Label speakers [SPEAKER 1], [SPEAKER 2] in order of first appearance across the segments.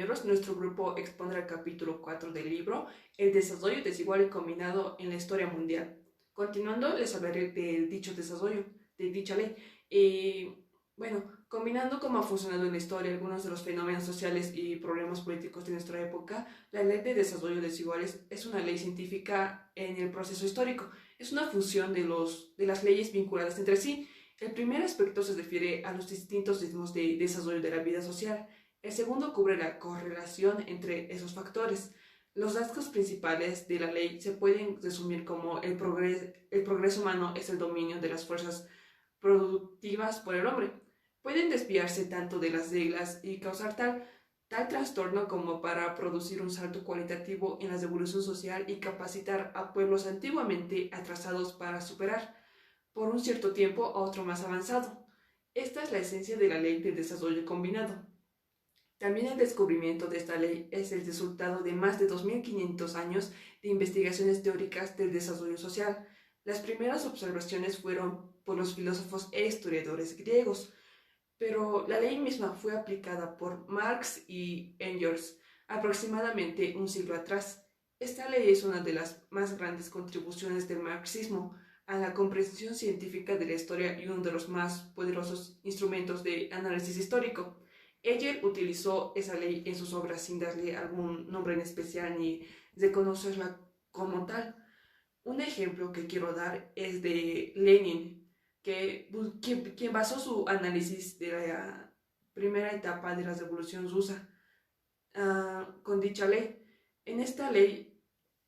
[SPEAKER 1] compañeros, nuestro grupo expondrá el capítulo 4 del libro El desarrollo desigual y combinado en la historia mundial. Continuando, les hablaré del dicho desarrollo, de dicha ley. Bueno, combinando cómo ha funcionado en la historia algunos de los fenómenos sociales y problemas políticos de nuestra época, la ley de desarrollo desiguales es una ley científica en el proceso histórico. Es una fusión de las leyes vinculadas entre sí. El primer aspecto se refiere a los distintos ritmos de desarrollo de la vida social. El segundo cubre la correlación entre esos factores. Los rasgos principales de la ley se pueden resumir como el progreso humano es el dominio de las fuerzas productivas por el hombre. Pueden desviarse tanto de las reglas y causar tal trastorno como para producir un salto cualitativo en la evolución social y capacitar a pueblos antiguamente atrasados para superar por un cierto tiempo a otro más avanzado. Esta es la esencia de la ley del desarrollo combinado. También el descubrimiento de esta ley es el resultado de más de 2500 años de investigaciones teóricas del desarrollo social. Las primeras observaciones fueron por los filósofos e historiadores griegos, pero la ley misma fue aplicada por Marx y Engels aproximadamente un siglo atrás. Esta ley es una de las más grandes contribuciones del marxismo a la comprensión científica de la historia y uno de los más poderosos instrumentos de análisis histórico. Hegel utilizó esa ley en sus obras sin darle algún nombre en especial ni reconocerla como tal. Un ejemplo que quiero dar es de Lenin, quien basó su análisis de la primera etapa de la Revolución Rusa con dicha ley. En esta ley,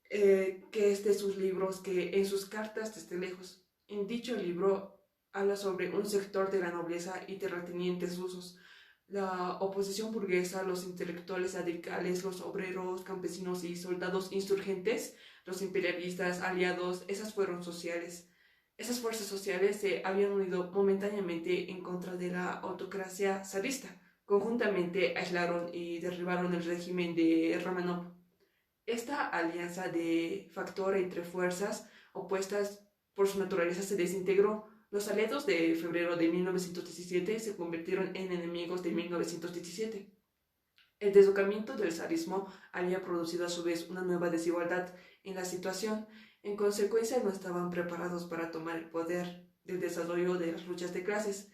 [SPEAKER 1] que es de sus libros, que en sus cartas desde lejos, en dicho libro habla sobre un sector de la nobleza y terratenientes rusos, la oposición burguesa, los intelectuales radicales, los obreros, campesinos y soldados insurgentes, los imperialistas, aliados, esas fuerzas sociales se habían unido momentáneamente en contra de la autocracia zarista. Conjuntamente aislaron y derribaron el régimen de Romanov. Esta alianza de factor entre fuerzas opuestas por su naturaleza se desintegró. Los aliados de febrero de 1917 se convirtieron en enemigos de 1917. El deslocamiento del zarismo había producido a su vez una nueva desigualdad en la situación. En consecuencia, no estaban preparados para tomar el poder del desarrollo de las luchas de clases.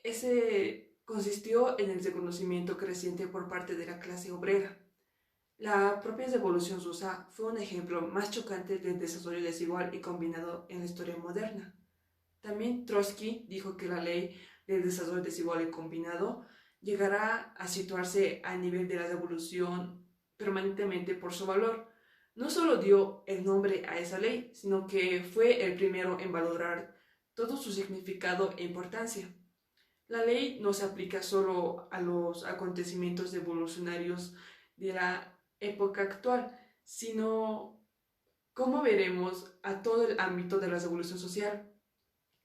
[SPEAKER 1] Ese consistió en el reconocimiento creciente por parte de la clase obrera. La propia Revolución Rusa fue un ejemplo más chocante del desarrollo desigual y combinado en la historia moderna. También Trotsky dijo que la ley del desarrollo desigual y combinado llegará a situarse a nivel de la revolución permanentemente por su valor. No solo dio el nombre a esa ley, sino que fue el primero en valorar todo su significado e importancia. La ley no se aplica solo a los acontecimientos evolucionarios de la época actual, sino, como veremos, a todo el ámbito de la revolución social.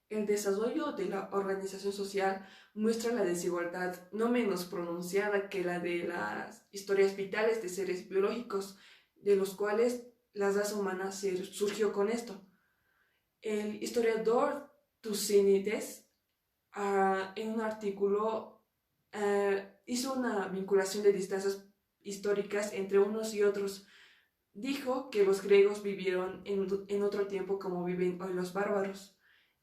[SPEAKER 1] El desarrollo de la organización social muestra la desigualdad no menos pronunciada que la de las historias vitales de seres biológicos, de los cuales la raza humana surgió con esto. El historiador Tucídides, en un artículo, hizo una vinculación de distancias históricas entre unos y otros. Dijo que los griegos vivieron en otro tiempo como viven hoy los bárbaros.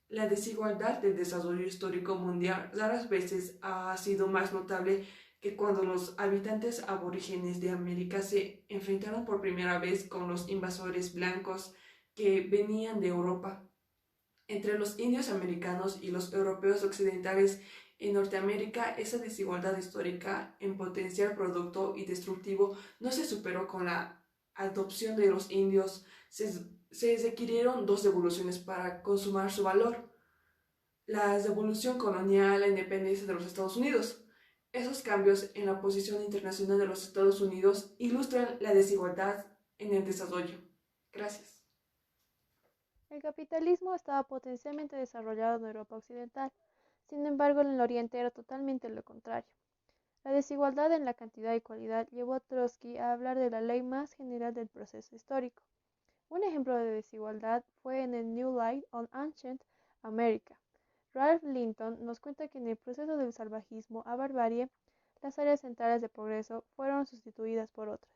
[SPEAKER 1] La desigualdad del desarrollo histórico mundial raras veces ha sido más notable que cuando los habitantes aborígenes de América se enfrentaron por primera vez con los invasores blancos que venían de Europa. Entre los indios americanos y los europeos occidentales en Norteamérica, esa desigualdad histórica en potencial producto y destructivo no se superó con la adopción de los indios. Se requirieron dos revoluciones para consumar su valor: la revolución colonial, la independencia de los Estados Unidos. Esos cambios en la posición internacional de los Estados Unidos ilustran la desigualdad en el desarrollo. Gracias.
[SPEAKER 2] El capitalismo estaba potencialmente desarrollado en Europa Occidental, sin embargo en el Oriente era totalmente lo contrario. La desigualdad en la cantidad y cualidad llevó a Trotsky a hablar de la ley más general del proceso histórico. Un ejemplo de desigualdad fue en el New Light on Ancient America. Ralph Linton nos cuenta que en el proceso del salvajismo a barbarie, las áreas centrales de progreso fueron sustituidas por otras.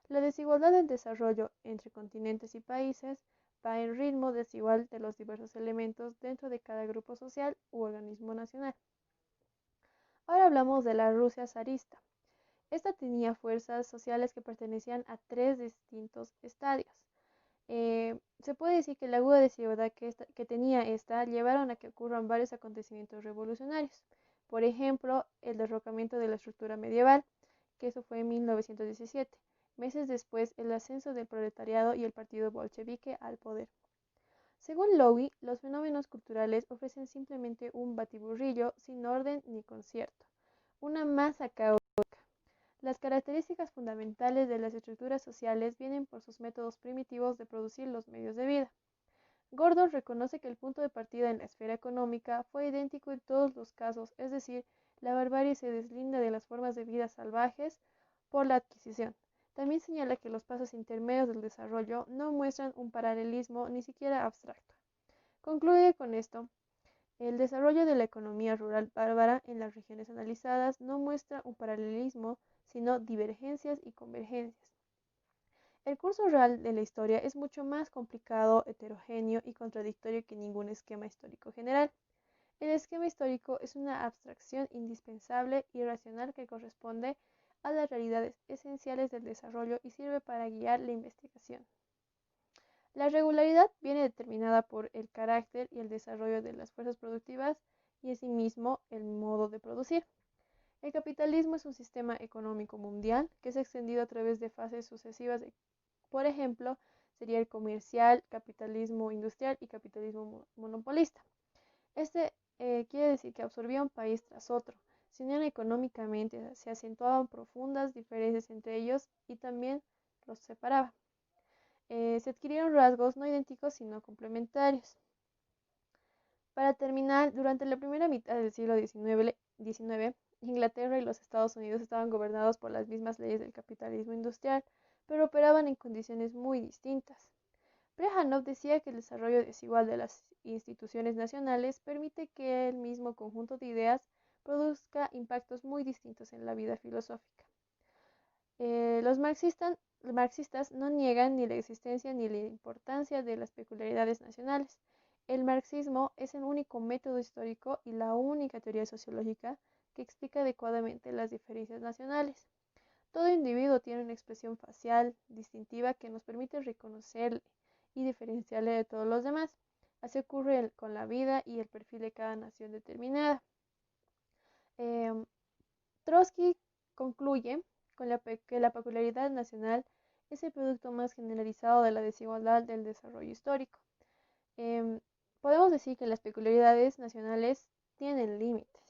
[SPEAKER 2] La desigualdad del desarrollo entre continentes y países va en ritmo desigual de los diversos elementos dentro de cada grupo social u organismo nacional. Ahora hablamos de la Rusia zarista. Esta tenía fuerzas sociales que pertenecían a tres distintos estadios. Se puede decir que la aguda desigualdad que tenía esta llevaron a que ocurran varios acontecimientos revolucionarios. Por ejemplo, el derrocamiento de la estructura medieval, que eso fue en 1917. Meses después, el ascenso del proletariado y el partido bolchevique al poder. Según Lowy, los fenómenos culturales ofrecen simplemente un batiburrillo sin orden ni concierto, una masa caótica. Las características fundamentales de las estructuras sociales vienen por sus métodos primitivos de producir los medios de vida. Gordon reconoce que el punto de partida en la esfera económica fue idéntico en todos los casos, es decir, la barbarie se deslinda de las formas de vida salvajes por la adquisición. También señala que los pasos intermedios del desarrollo no muestran un paralelismo ni siquiera abstracto. Concluye con esto: el desarrollo de la economía rural bárbara en las regiones analizadas no muestra un paralelismo, sino divergencias y convergencias. El curso real de la historia es mucho más complicado, heterogéneo y contradictorio que ningún esquema histórico general. El esquema histórico es una abstracción indispensable y racional que corresponde a las realidades esenciales del desarrollo y sirve para guiar la investigación. La regularidad viene determinada por el carácter y el desarrollo de las fuerzas productivas y asimismo el modo de producir. El capitalismo es un sistema económico mundial que se ha extendido a través de fases sucesivas por ejemplo, sería el comercial, capitalismo industrial y capitalismo monopolista. Este quiere decir que absorbía un país tras otro, se unían económicamente, se acentuaban profundas diferencias entre ellos y también los separaba. Se adquirieron rasgos no idénticos sino complementarios. Para terminar, durante la primera mitad del siglo XIX, Inglaterra y los Estados Unidos estaban gobernados por las mismas leyes del capitalismo industrial, pero operaban en condiciones muy distintas. Plejánov decía que el desarrollo desigual de las instituciones nacionales permite que el mismo conjunto de ideas produzca impactos muy distintos en la vida filosófica. Los marxistas no niegan ni la existencia ni la importancia de las peculiaridades nacionales. El marxismo es el único método histórico y la única teoría sociológica que explica adecuadamente las diferencias nacionales. Todo individuo tiene una expresión facial distintiva que nos permite reconocerle y diferenciarle de todos los demás. Así ocurre con la vida y el perfil de cada nación determinada. Trotsky concluye con que la peculiaridad nacional es el producto más generalizado de la desigualdad del desarrollo histórico. Podemos decir que las peculiaridades nacionales tienen límites.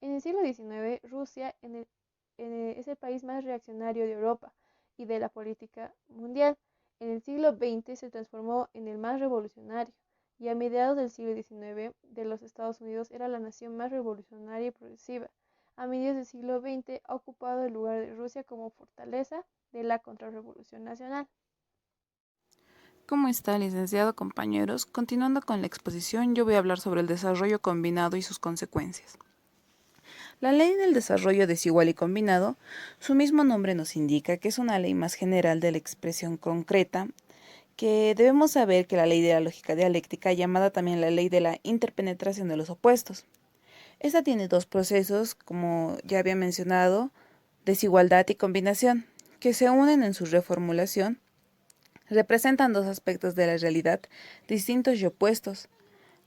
[SPEAKER 2] En el siglo XIX, Rusia es el país más reaccionario de Europa y de la política mundial. En el siglo XX se transformó en el más revolucionario y a mediados del siglo XIX de los Estados Unidos era la nación más revolucionaria y progresiva. A mediados del siglo XX ha ocupado el lugar de Rusia como fortaleza de la contrarrevolución nacional.
[SPEAKER 3] ¿Cómo está, licenciado, compañeros? Continuando con la exposición, yo voy a hablar sobre el desarrollo combinado y sus consecuencias. La ley del desarrollo desigual y combinado, su mismo nombre nos indica que es una ley más general de la expresión concreta, que debemos saber que la ley de la lógica dialéctica, llamada también la ley de la interpenetración de los opuestos. Esta tiene dos procesos, como ya había mencionado, desigualdad y combinación, que se unen en su reformulación. Representan dos aspectos de la realidad distintos y opuestos.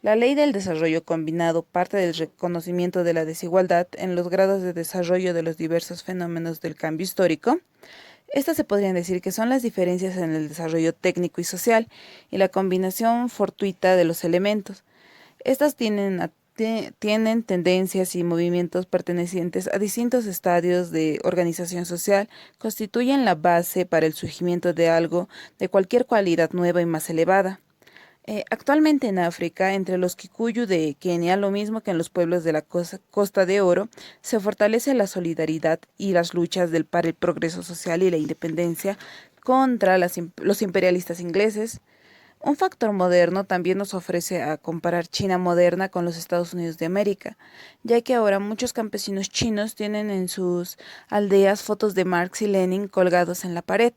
[SPEAKER 3] La ley del desarrollo combinado parte del reconocimiento de la desigualdad en los grados de desarrollo de los diversos fenómenos del cambio histórico. Estas se podrían decir que son las diferencias en el desarrollo técnico y social y la combinación fortuita de los elementos. Estas tienen tendencias y movimientos pertenecientes a distintos estadios de organización social, constituyen la base para el surgimiento de algo de cualquier cualidad nueva y más elevada. Actualmente en África, entre los Kikuyu de Kenia, lo mismo que en los pueblos de la Costa de Oro, se fortalece la solidaridad y las luchas para el progreso social y la independencia contra los imperialistas ingleses. Un factor moderno también nos ofrece a comparar China moderna con los Estados Unidos de América, ya que ahora muchos campesinos chinos tienen en sus aldeas fotos de Marx y Lenin colgados en la pared.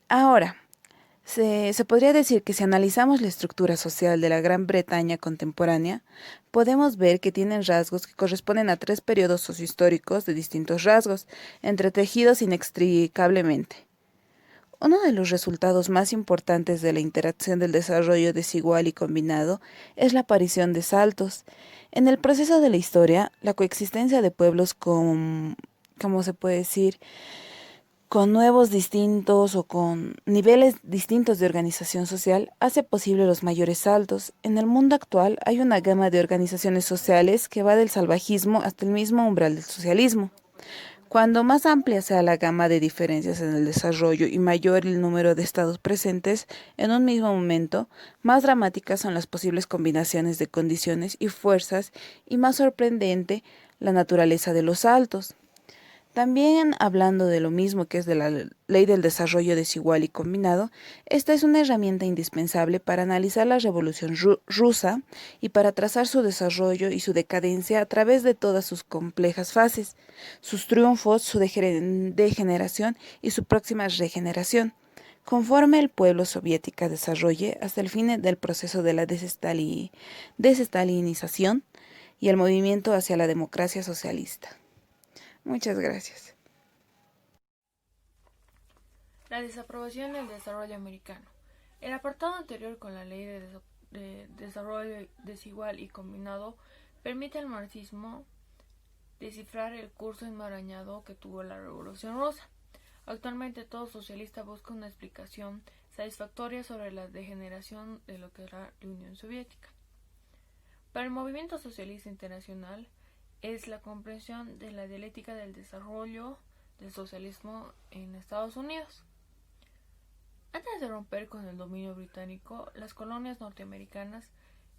[SPEAKER 3] Ahora, se podría decir que si analizamos la estructura social de la Gran Bretaña contemporánea, podemos ver que tienen rasgos que corresponden a tres periodos sociohistóricos de distintos rasgos, entretejidos inextricablemente. Uno de los resultados más importantes de la interacción del desarrollo desigual y combinado es la aparición de saltos. En el proceso de la historia, la coexistencia de pueblos con, ¿cómo se puede decir?, con nuevos distintos o con niveles distintos de organización social, hace posible los mayores saltos. En el mundo actual hay una gama de organizaciones sociales que va del salvajismo hasta el mismo umbral del socialismo. Cuando más amplia sea la gama de diferencias en el desarrollo y mayor el número de estados presentes en un mismo momento, más dramáticas son las posibles combinaciones de condiciones y fuerzas y más sorprendente la naturaleza de los saltos. También hablando de lo mismo que es de la ley del desarrollo desigual y combinado, esta es una herramienta indispensable para analizar la revolución rusa y para trazar su desarrollo y su decadencia a través de todas sus complejas fases, sus triunfos, su degeneración y su próxima regeneración, conforme el pueblo soviético desarrolle hasta el fin del proceso de la desestalinización y el movimiento hacia la democracia socialista. Muchas gracias.
[SPEAKER 4] La desaprobación del desarrollo americano. El apartado anterior con la ley de desarrollo desigual y combinado permite al marxismo descifrar el curso enmarañado que tuvo la Revolución Rusa. Actualmente todo socialista busca una explicación satisfactoria sobre la degeneración de lo que era la Unión Soviética. Para el movimiento socialista internacional, es la comprensión de la dialéctica del desarrollo del socialismo en Estados Unidos. Antes de romper con el dominio británico, las colonias norteamericanas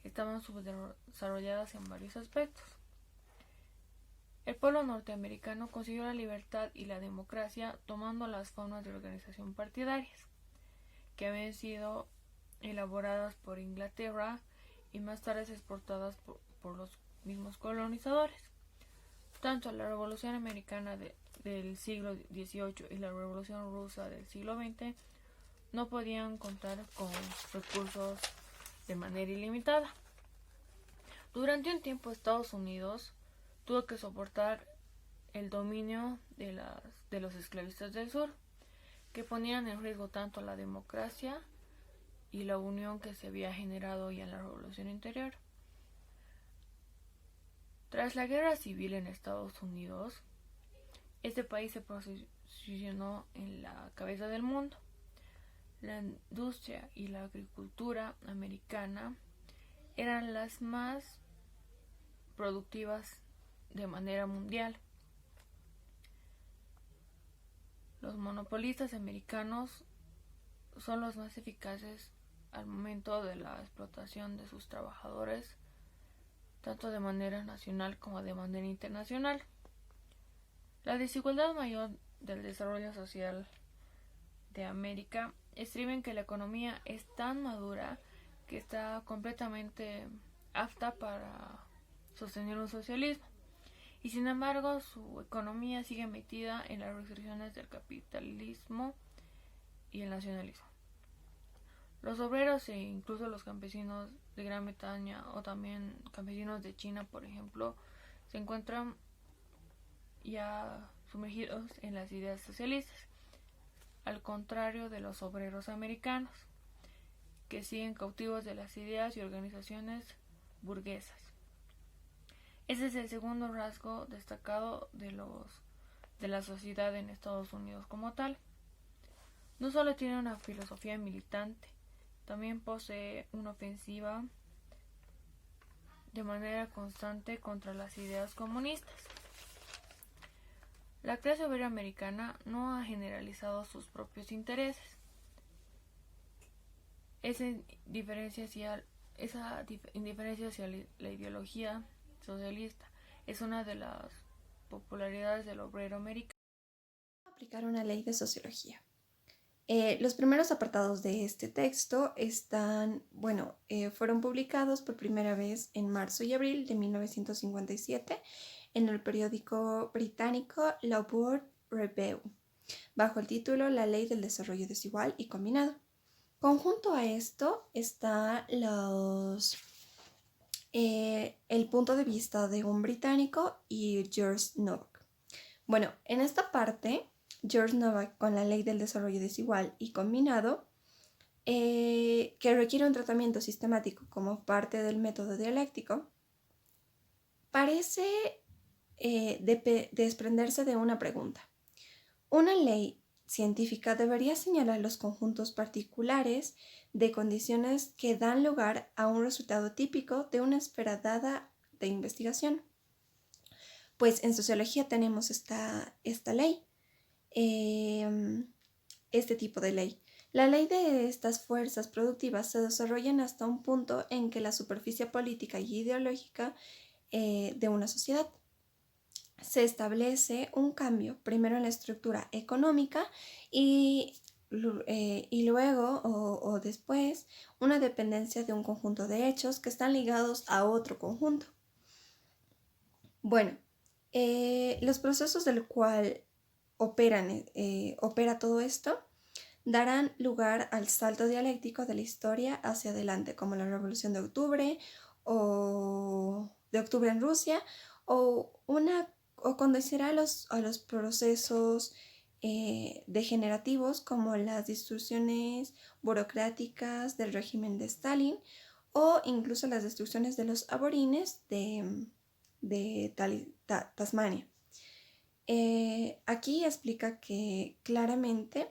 [SPEAKER 4] estaban subdesarrolladas en varios aspectos. El pueblo norteamericano consiguió la libertad y la democracia tomando las formas de organización partidarias, que habían sido elaboradas por Inglaterra y más tarde exportadas por los mismos colonizadores. Tanto la Revolución Americana del siglo XVIII y la Revolución Rusa del siglo XX no podían contar con recursos de manera ilimitada. Durante un tiempo Estados Unidos tuvo que soportar el dominio de los esclavistas del sur, que ponían en riesgo tanto la democracia y la unión que se había generado ya en la Revolución Interior. Tras la guerra civil en Estados Unidos, este país se posicionó en la cabeza del mundo. La industria y la agricultura americana eran las más productivas de manera mundial. Los monopolistas americanos son los más eficaces al momento de la explotación de sus trabajadores, tanto de manera nacional como de manera internacional. La desigualdad mayor del desarrollo social de América estriba en que la economía es tan madura que está completamente apta para sostener un socialismo, y sin embargo su economía sigue metida en las restricciones del capitalismo y el nacionalismo. Los obreros e incluso los campesinos de Gran Bretaña o también campesinos de China, por ejemplo, se encuentran ya sumergidos en las ideas socialistas, al contrario de los obreros americanos, que siguen cautivos de las ideas y organizaciones burguesas. Ese es el segundo rasgo destacado de la sociedad en Estados Unidos como tal. No solo tiene una filosofía militante, también posee una ofensiva de manera constante contra las ideas comunistas. La clase obrera americana no ha generalizado sus propios intereses. Esa indiferencia hacia la ideología socialista es una de las popularidades del obrero americano.
[SPEAKER 5] Aplicar una ley de sociología. Los primeros apartados de este texto fueron publicados por primera vez en marzo y abril de 1957 en el periódico británico Labour Review, bajo el título La Ley del Desarrollo Desigual y Combinado. Conjunto a esto está el punto de vista de un británico y George Novak. Bueno, en esta parte, George Novak, con la Ley del Desarrollo Desigual y Combinado, que requiere un tratamiento sistemático como parte del método dialéctico, parece desprenderse de una pregunta. Una ley científica debería señalar los conjuntos particulares de condiciones que dan lugar a un resultado típico de una esfera dada de investigación. Pues en sociología tenemos esta ley, este tipo de ley. La ley de estas fuerzas productivas se desarrollan hasta un punto en que la superficie política y ideológica de una sociedad se establece un cambio, primero en la estructura económica y luego o después una dependencia de un conjunto de hechos que están ligados a otro conjunto. Bueno, los procesos del cual opera todo esto darán lugar al salto dialéctico de la historia hacia adelante, como la Revolución de Octubre o de Octubre en Rusia, o conducirá a los procesos degenerativos como las distorsiones burocráticas del régimen de Stalin o incluso las destrucciones de los aborigines de Tasmania. Aquí explica que claramente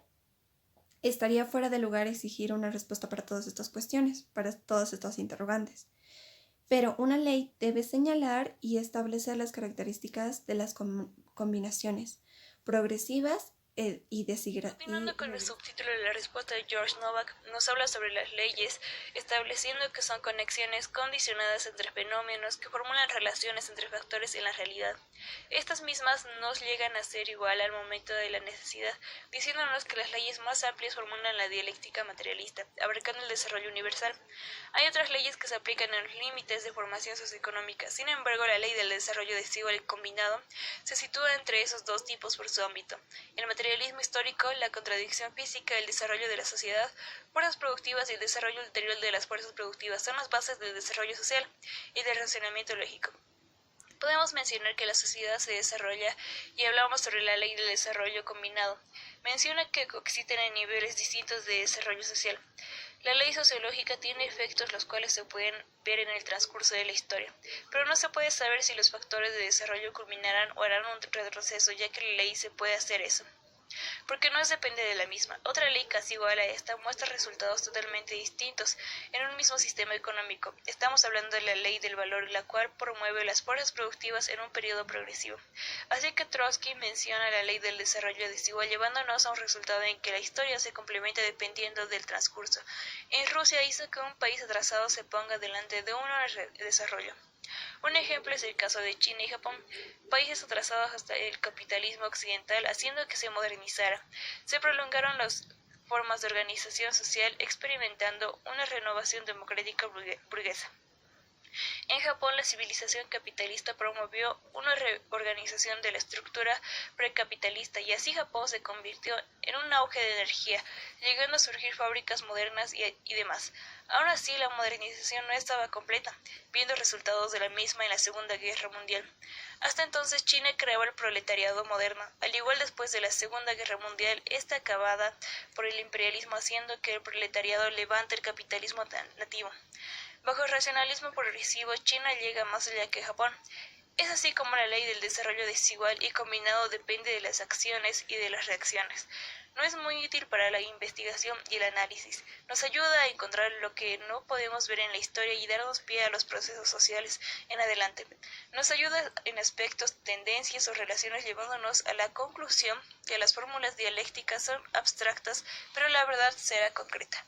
[SPEAKER 5] estaría fuera de lugar exigir una respuesta para todas estas cuestiones, para todas estas interrogantes. Pero una ley debe señalar y establecer las características de las combinaciones progresivas y desigregadas.
[SPEAKER 6] Continuando con el subtítulo de la respuesta de George Novak, nos habla sobre las leyes, estableciendo que son conexiones condicionadas entre fenómenos que formulan relaciones entre factores en la realidad. Estas mismas nos llegan a ser igual al momento de la necesidad, diciéndonos que las leyes más amplias formulan la dialéctica materialista, abarcando el desarrollo universal. Hay otras leyes que se aplican en los límites de formación socioeconómica. Sin embargo, la ley del desarrollo desigual y combinado se sitúa entre esos dos tipos por su ámbito. El materialismo histórico, la contradicción física, el desarrollo de la sociedad, fuerzas productivas y el desarrollo ulterior de las fuerzas productivas son las bases del desarrollo social y del razonamiento lógico. Podemos mencionar que la sociedad se desarrolla y hablamos sobre la ley del desarrollo combinado. Menciona que coexisten en niveles distintos de desarrollo social. La ley sociológica tiene efectos los cuales se pueden ver en el transcurso de la historia, pero no se puede saber si los factores de desarrollo culminarán o harán un retroceso, ya que la ley se puede hacer eso, porque no depende de la misma. Otra ley casi igual a esta muestra resultados totalmente distintos en un mismo sistema económico. Estamos hablando de la ley del valor, la cual promueve las fuerzas productivas en un periodo progresivo. Así que Trotsky menciona la ley del desarrollo desigual, llevándonos a un resultado en que la historia se complementa dependiendo del transcurso. En Rusia hizo que un país atrasado se ponga delante de uno en desarrollo. Un ejemplo es el caso de China y Japón, países atrasados hasta el capitalismo occidental, haciendo que se modernizara. Se prolongaron las formas de organización social, experimentando una renovación democrática burguesa. En Japón, la civilización capitalista promovió una reorganización de la estructura precapitalista y así Japón se convirtió en un auge de energía, llegando a surgir fábricas modernas y demás. Aún así, la modernización no estaba completa, viendo resultados de la misma en la Segunda Guerra Mundial. Hasta entonces, China creaba el proletariado moderno. Al igual después de la Segunda Guerra Mundial, esta acabada por el imperialismo, haciendo que el proletariado levante el capitalismo nativo. Bajo el racionalismo progresivo, China llega más allá que Japón. Es así como la ley del desarrollo desigual y combinado depende de las acciones y de las reacciones. No es muy útil para la investigación y el análisis. Nos ayuda a encontrar lo que no podemos ver en la historia y darnos pie a los procesos sociales en adelante. Nos ayuda en aspectos, tendencias o relaciones, llevándonos a la conclusión que las fórmulas dialécticas son abstractas, pero la verdad será concreta.